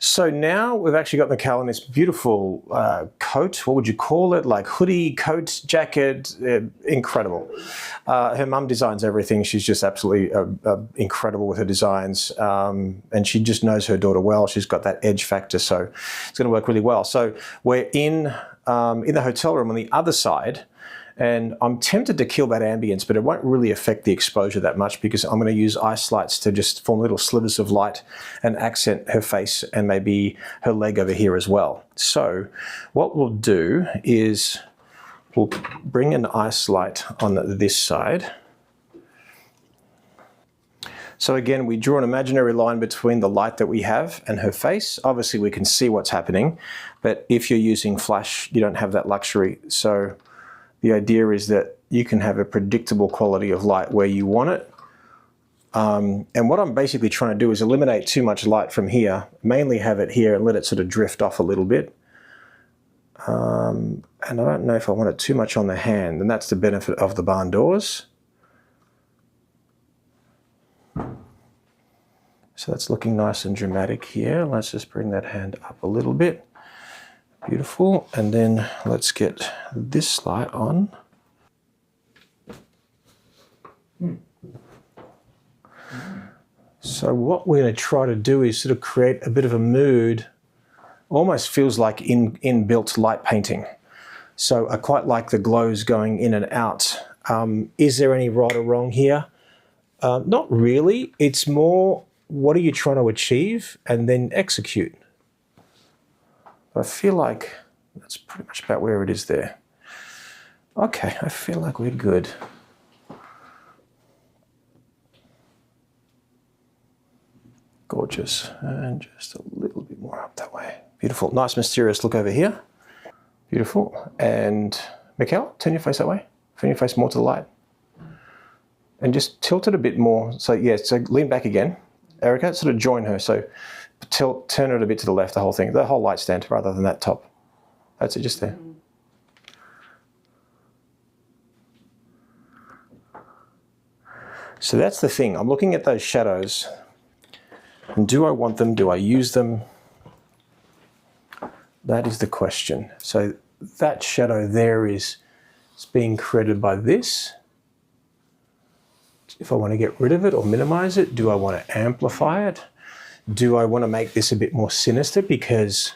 So now we've actually got Mikkel in this beautiful coat. What would you call it? Like hoodie, coat, jacket, incredible. Her mum designs everything. She's just absolutely incredible with her designs. And she just knows her daughter well. She's got that edge factor, so it's going to work really well. So we're in the hotel room on the other side. And I'm tempted to kill that ambience, but it won't really affect the exposure that much because I'm going to use ice lights to just form little slivers of light and accent her face and maybe her leg over here as well. So what we'll do is we'll bring an ice light on this side. So again, we draw an imaginary line between the light that we have and her face. Obviously we can see what's happening, but if you're using flash, you don't have that luxury. So the idea is that you can have a predictable quality of light where you want it. And what I'm basically trying to do is eliminate too much light from here, mainly have it here and let it sort of drift off a little bit. And I don't know if I want it too much on the hand, and that's the benefit of the barn doors. So that's looking nice and dramatic here. Let's just bring that hand up a little bit. Beautiful, and then let's get this light on. So what we're going to try to do is sort of create a bit of a mood, almost feels like inbuilt light painting. So I quite like the glows going in and out. Is there any right or wrong here? Not really. It's more, what are you trying to achieve and then execute. I feel like that's pretty much about where it is there. Okay, I feel like we're good. Gorgeous. And just a little bit more up that way. Beautiful. Nice mysterious look over here. Beautiful. And Mikkel, turn your face that way. Turn your face more to the light. And just tilt it a bit more. So yeah, so lean back again. Erica, sort of join her. So turn it a bit to the left, the whole thing, the whole light stand rather than that top. That's it, just there. So that's the thing. I'm looking at those shadows. And do I want them? Do I use them? That is the question. So that shadow there is being created by this. If I want to get rid of it or minimize it, do I want to amplify it? Do I want to make this a bit more sinister because,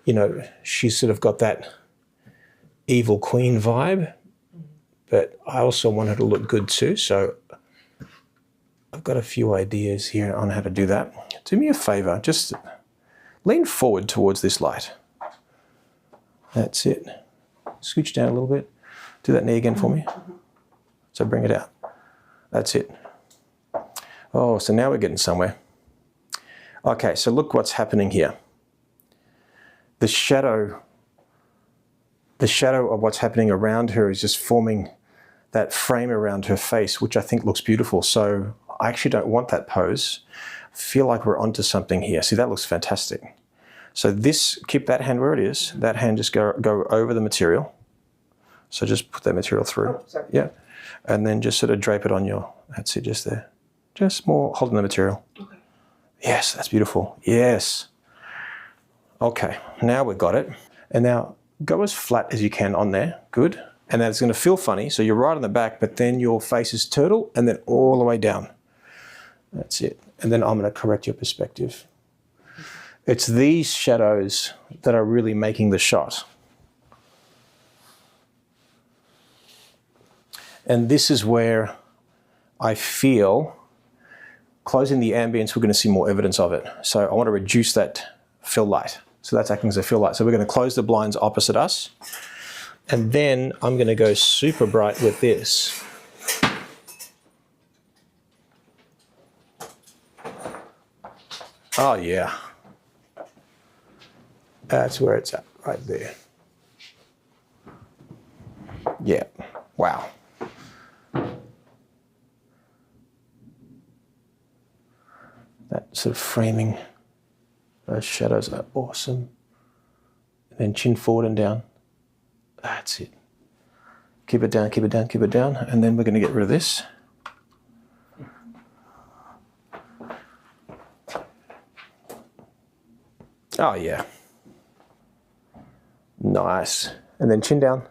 you know, she's sort of got that evil queen vibe, but I also want her to look good too. So I've got a few ideas here on how to do that. Do me a favor, just lean forward towards this light. That's it. Scooch down a little bit. Do that knee again for me. So bring it out. That's it. Oh, so now we're getting somewhere. Okay, so look what's happening here. The shadow of what's happening around her is just forming that frame around her face, which I think looks beautiful. So I actually don't want that pose. I feel like we're onto something here. See, that looks fantastic. So this, keep that hand where it is. That hand just go over the material. So just put that material through. Oh, sorry. Yeah. And then just sort of drape it on your, that's it, just there. Just more holding the material. Okay. Yes, that's beautiful. Yes. Okay, now we've got it. And now go as flat as you can on there. Good. And then it's going to feel funny. So you're right on the back, but then your face is turtle and then all the way down. That's it. And then I'm going to correct your perspective. It's these shadows that are really making the shot. And this is where I feel closing the ambience, we're going to see more evidence of it. So I want to reduce that fill light. So that's acting as a fill light. So we're going to close the blinds opposite us. And then I'm going to go super bright with this. Oh yeah. That's where it's at, right there. Yeah, wow. That sort of framing, those shadows are awesome. And then chin forward and down. That's it. Keep it down, keep it down, keep it down. And then we're going to get rid of this. Oh yeah. Nice. And then chin down.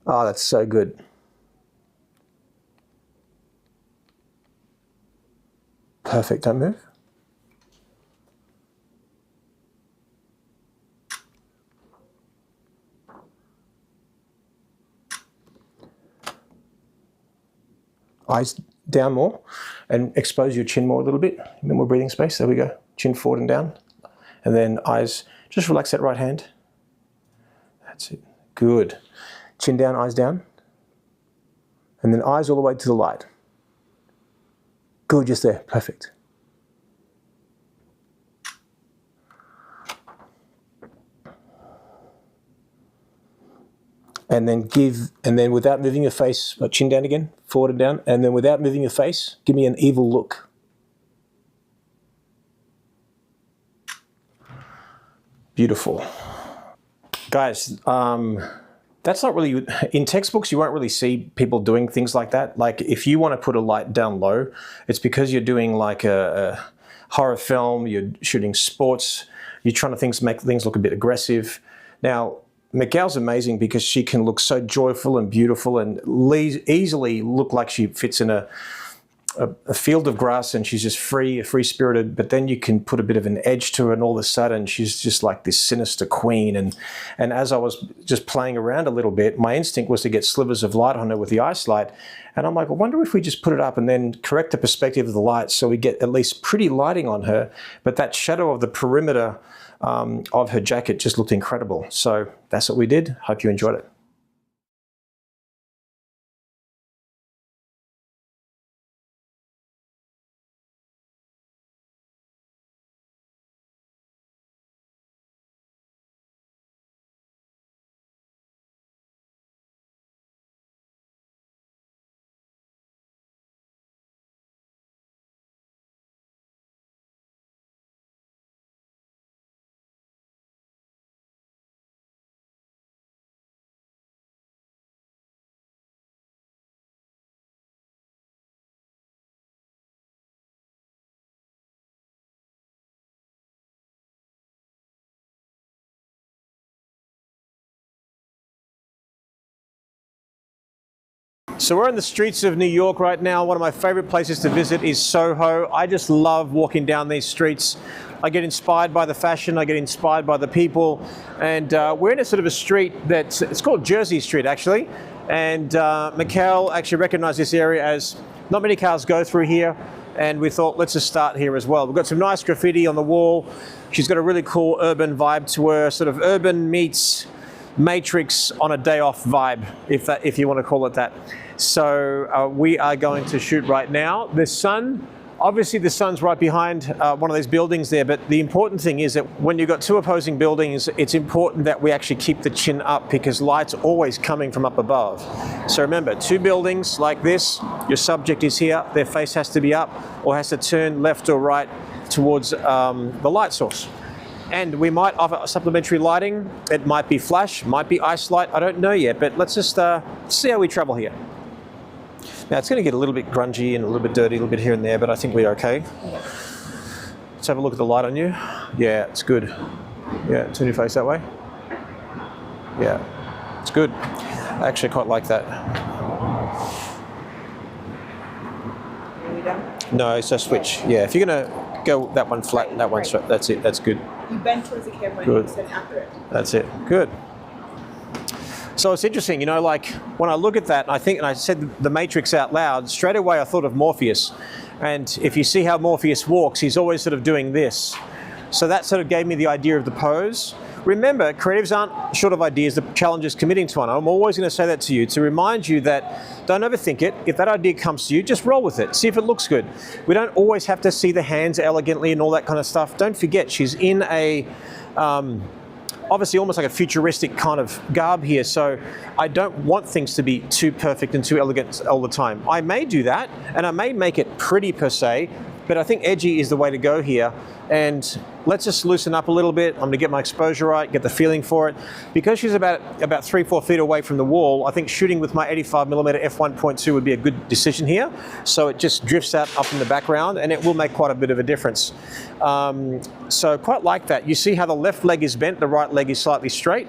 Oh, that's so good. Perfect, don't move. Eyes down more and expose your chin more a little bit. A bit more breathing space. There we go. Chin forward and down. And then eyes, just relax that right hand. That's it. Good. Chin down, eyes down. And then eyes all the way to the light. Good, just there. Perfect. And then without moving your face, chin down again, forward and down, and then without moving your face, give me an evil look. Beautiful. Guys, that's not really, in textbooks you won't really see people doing things like that. Like if you want to put a light down low, it's because you're doing like a horror film, you're shooting sports, you're trying to make things look a bit aggressive. Now, Miguel's amazing because she can look so joyful and beautiful and easily look like she fits in a field of grass and she's just free-spirited, but then you can put a bit of an edge to her and all of a sudden she's just like this sinister queen. And as I was just playing around a little bit, my instinct was to get slivers of light on her with the ice light. And I'm like, I wonder if we just put it up and then correct the perspective of the light so we get at least pretty lighting on her, but that shadow of the perimeter of her jacket just looked incredible. So that's what we did. Hope you enjoyed it. So we're in the streets of New York right now. One of my favorite places to visit is Soho. I just love walking down these streets. I get inspired by the fashion, I get inspired by the people, and we're in a sort of a street it's called Jersey Street actually, and Mikkel actually recognized this area as not many cars go through here, and we thought let's just start here as well. We've got some nice graffiti on the wall. She's got a really cool urban vibe to her, sort of urban meets Matrix on a day off vibe, if you want to call it that. So we are going to shoot right now. Obviously the sun's right behind one of these buildings there, but the important thing is that when you've got two opposing buildings, it's important that we actually keep the chin up because light's always coming from up above. So remember, two buildings like this, your subject is here, their face has to be up or has to turn left or right towards the light source. And we might offer supplementary lighting. It might be flash, might be ice light, I don't know yet, but let's just see how we travel here. Now it's going to get a little bit grungy and a little bit dirty, a little bit here and there, but I think we're okay. Let's have a look at the light on you. Yeah, it's good. Yeah, turn your face that way. Yeah, it's good. I actually quite like that. Are we done? No, it's a switch. Yeah, if you're going to go that one flat and that one straight, that's it, that's good. You bend towards the camera Good. and stand after it. That's it. Good. So it's interesting, you know, like when I look at that, and I said the Matrix out loud, straight away I thought of Morpheus. And if you see how Morpheus walks, he's always sort of doing this. So that sort of gave me the idea of the pose. Remember, creatives aren't short of ideas, the challenge is committing to one. I'm always going to say that to you, to remind you that don't overthink it. If that idea comes to you, just roll with it. See if it looks good. We don't always have to see the hands elegantly and all that kind of stuff. Don't forget, she's in a, obviously almost like a futuristic kind of garb here, so I don't want things to be too perfect and too elegant all the time. I may do that, and I may make it pretty per se, but I think edgy is the way to go here. And let's just loosen up a little bit. I'm gonna get my exposure right, get the feeling for it. Because she's about 3-4 feet away from the wall, I think shooting with my 85mm f1.2 would be a good decision here. So it just drifts out up in the background, and it will make quite a bit of a difference. So quite like that. You see how the left leg is bent, the right leg is slightly straight.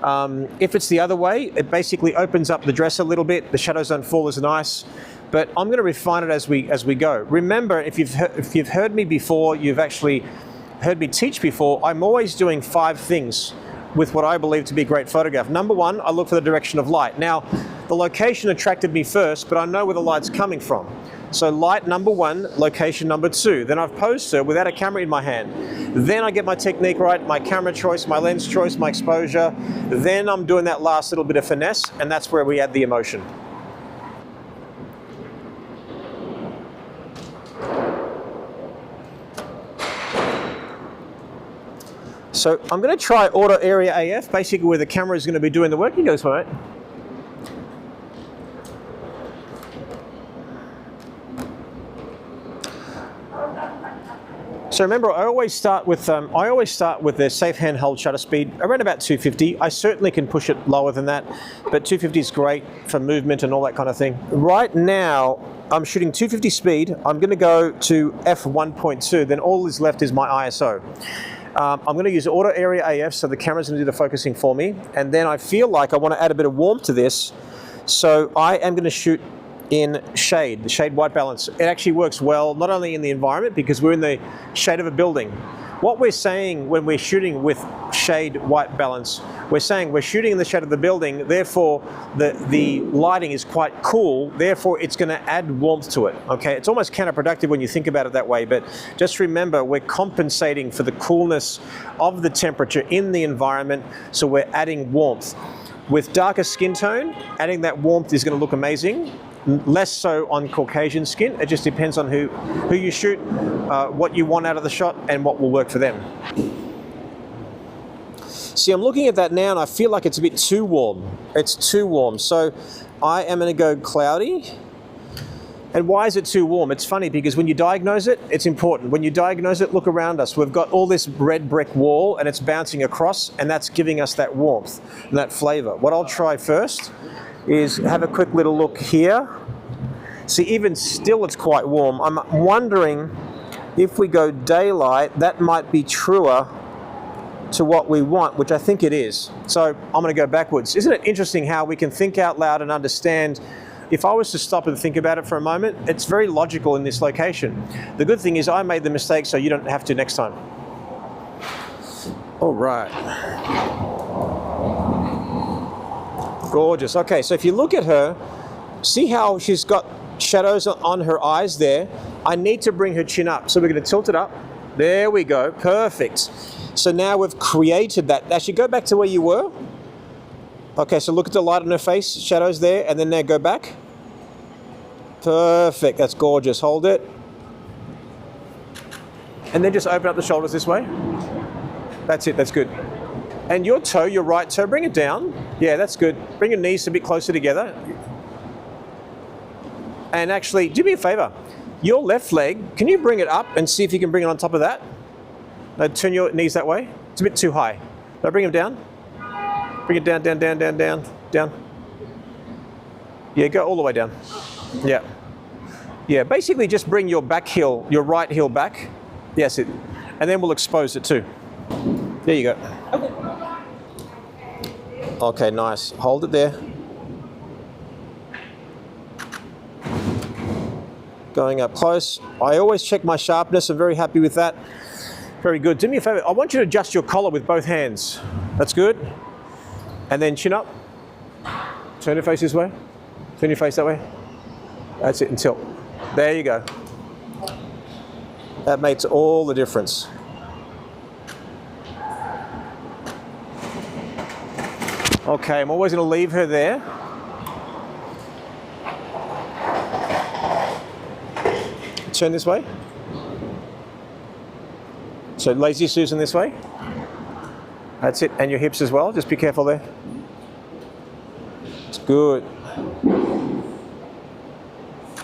If it's the other way, it basically opens up the dress a little bit. The shadows don't fall as nice. But I'm going to refine it as we go. Remember, if you've heard me before, you've actually heard me teach before, I'm always doing 5 things with what I believe to be a great photograph. Number 1, I look for the direction of light. Now, the location attracted me first, but I know where the light's coming from. So light number 1, location number 2. Then I've posed her without a camera in my hand. Then I get my technique right, my camera choice, my lens choice, my exposure. Then I'm doing that last little bit of finesse, and that's where we add the emotion. So I'm going to try auto area AF, basically where the camera is going to be doing the work. You go this way, mate. So remember, I always start with the safe handheld shutter speed around about 250. I certainly can push it lower than that, but 250 is great for movement and all that kind of thing. Right now, I'm shooting 250 speed. I'm going to go to f1.2. Then all that's left is my ISO. I'm going to use auto area AF, so the camera's going to do the focusing for me. And then I feel like I want to add a bit of warmth to this, so I am going to shoot in shade, the shade white balance. It actually works well, not only in the environment, because we're in the shade of a building. What we're saying when we're shooting with shade white balance, we're saying we're shooting in the shade of the building, therefore the lighting is quite cool, therefore it's going to add warmth to it. Okay, it's almost counterproductive when you think about it that way, but just remember we're compensating for the coolness of the temperature in the environment, so we're adding warmth. With darker skin tone, adding that warmth is going to look amazing. Less so on Caucasian skin. It just depends on who you shoot, what you want out of the shot, and what will work for them. See, I'm looking at that now and I feel like it's a bit too warm. It's too warm. So I am going to go cloudy. And why is it too warm? It's funny because when you diagnose it, it's important. When you diagnose it, look around us. We've got all this red brick wall and it's bouncing across, and that's giving us that warmth and that flavor. What I'll try first is have a quick little look here. See, even still it's quite warm. I'm wondering if we go daylight, that might be truer to what we want, which I think it is. So I'm going to go backwards. Isn't it interesting how we can think out loud and understand? If I was to stop and think about it for a moment, it's very logical in this location. The good thing is I made the mistake, so you don't have to next time. All right. Gorgeous. Okay, so if you look at her, see how she's got shadows on her eyes there? I need to bring her chin up. So we're going to tilt it up. There we go. Perfect. So now we've created that. Actually, go back to where you were. Okay, so look at the light on her face, shadows there, and then now go back. Perfect. That's gorgeous. Hold it. And then just open up the shoulders this way. That's it. That's good. And your toe, your right toe, bring it down. Yeah, that's good. Bring your knees a bit closer together. And actually, do me a favor. Your left leg, can you bring it up and see if you can bring it on top of that? No, turn your knees that way. It's a bit too high. No, bring them down. Bring it down, down, down, down, down, down. Yeah, go all the way down. Yeah. Yeah, basically just bring your back heel, your right heel back. Yes, it. And then we'll expose it too. There you go. Okay. Okay, nice. Hold it there. Going up close. I always check my sharpness. I'm very happy with that. Very good. Do me a favor. I want you to adjust your collar with both hands. That's good. And then chin up. Turn your face this way. Turn your face that way. That's it, and tilt. There you go. That makes all the difference. Okay, I'm always going to leave her there. Turn this way. So lazy Susan this way. That's it, and your hips as well. Just be careful there. It's good.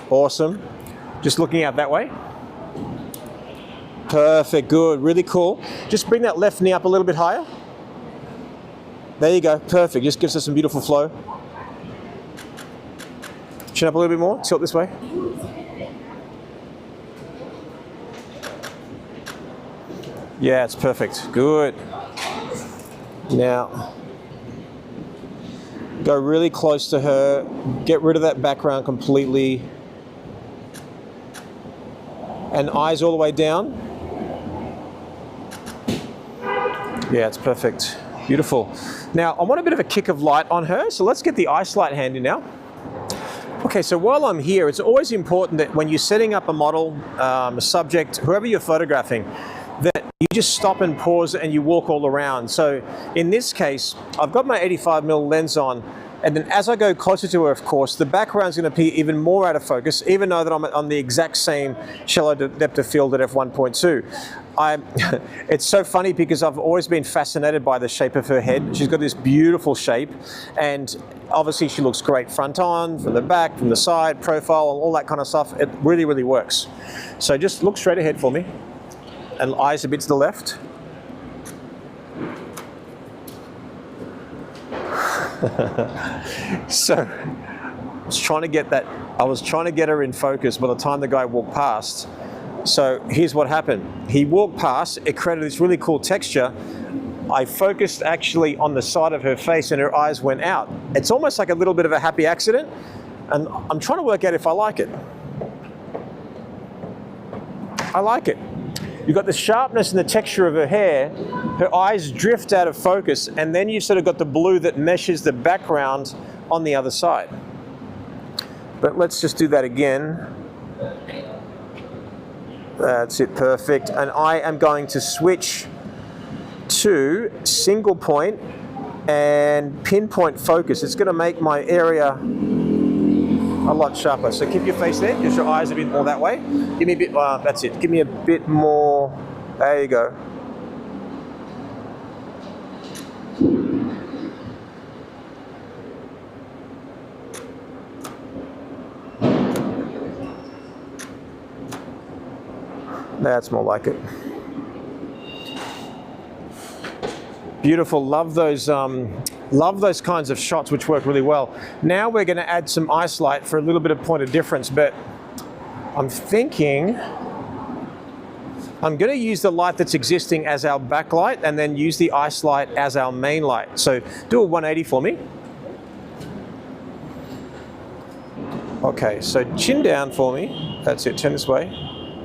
Awesome. Just looking out that way. Perfect, good, really cool. Just bring that left knee up a little bit higher. There you go, perfect. Just gives us some beautiful flow. Chin up a little bit more, tilt this way. Yeah, it's perfect, good. Now, go really close to her, get rid of that background completely. And eyes all the way down. Yeah, it's perfect. Beautiful. Now, I want a bit of a kick of light on her, so let's get the ice light handy now. Okay, so while I'm here, it's always important that when you're setting up a model, a subject, whoever you're photographing, that you just stop and pause and you walk all around. So in this case, I've got my 85mm lens on, and then as I go closer to her, of course, the background's going to be even more out of focus, even though that I'm on the exact same shallow depth of field at f1.2. It's so funny because I've always been fascinated by the shape of her head. She's got this beautiful shape, and obviously she looks great front on, from the back, from the side, profile, all that kind of stuff. It really, really works. So just look straight ahead for me, and eyes a bit to the left. So I was trying to get her in focus by the time the guy walked past. So here's what happened. He walked past, it created this really cool texture. I focused actually on the side of her face and her eyes went out. It's almost like a little bit of a happy accident, and I'm trying to work out if I like it. I like it. You've got the sharpness and the texture of her hair, her eyes drift out of focus, and then you've sort of got the blue that meshes the background on the other side. But let's just do that again. That's it, perfect. And I am going to switch to single point and pinpoint focus. It's going to make my area a lot sharper. So keep your face there, because your eyes a bit more that way. Give me a bit, that's it. Give me a bit more, there you go. That's more like it. Beautiful, love those kinds of shots which work really well. Now we're going to add some ice light for a little bit of point of difference, but I'm thinking I'm going to use the light that's existing as our backlight and then use the ice light as our main light. So do a 180 for me. Okay, so chin down for me. That's it, turn this way.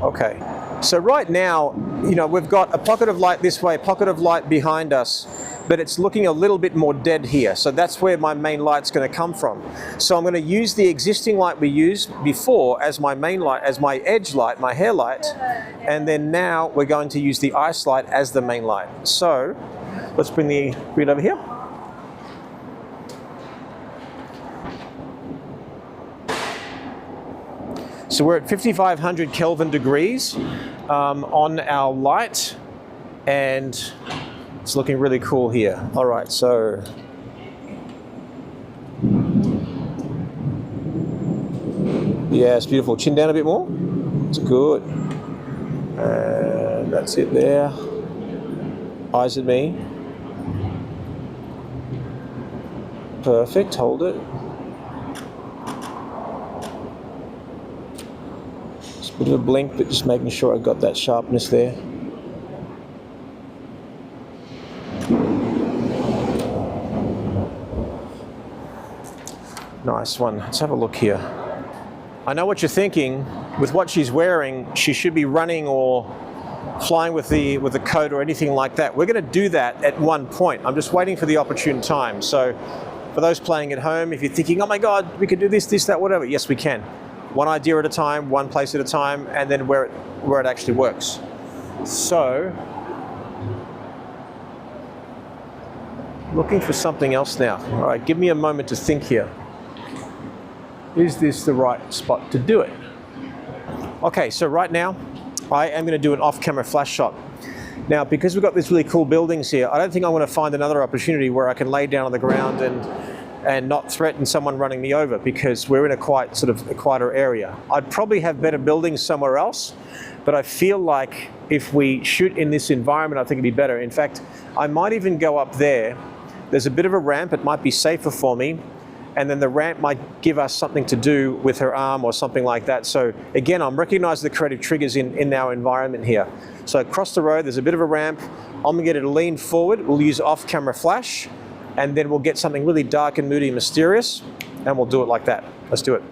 Okay. So right now, you know, we've got a pocket of light this way, pocket of light behind us, but it's looking a little bit more dead here. So that's where my main light's going to come from. So I'm going to use the existing light we used before as my main light, as my edge light, my hair light, and then now we're going to use the ice light as the main light. So let's bring the grid over here. So we're at 5,500 Kelvin degrees on our light, and it's looking really cool here. All right, so yeah, it's beautiful. Chin down a bit more. It's good. And that's it there. Eyes at me. Perfect. Hold it. Bit of a blink, but just making sure I got that sharpness there. Nice one. Let's have a look here. I know what you're thinking. With what she's wearing, she should be running or flying with the coat or anything like that. We're going to do that at one point. I'm just waiting for the opportune time. So for those playing at home, if you're thinking, oh my God, we could do this, that, whatever, yes, we can. One idea at a time, one place at a time, and then where it actually works. So, looking for something else now. All right, give me a moment to think here. Is this the right spot to do it? Okay, so right now, I am going to do an off-camera flash shot. Now, because we've got these really cool buildings here, I don't think I'm going to find another opportunity where I can lay down on the ground and not threaten someone running me over, because we're in a quieter area. I'd probably have better buildings somewhere else, but I feel like if we shoot in this environment, I think it'd be better. In fact, I might even go up there. There's a bit of a ramp, it might be safer for me, and then the ramp might give us something to do with her arm or something like that. So again, I'm recognizing the creative triggers in our environment here. So across the road, there's a bit of a ramp. I'm gonna get her to lean forward. We'll use off-camera flash, and then we'll get something really dark and moody and mysterious, and we'll do it like that. Let's do it.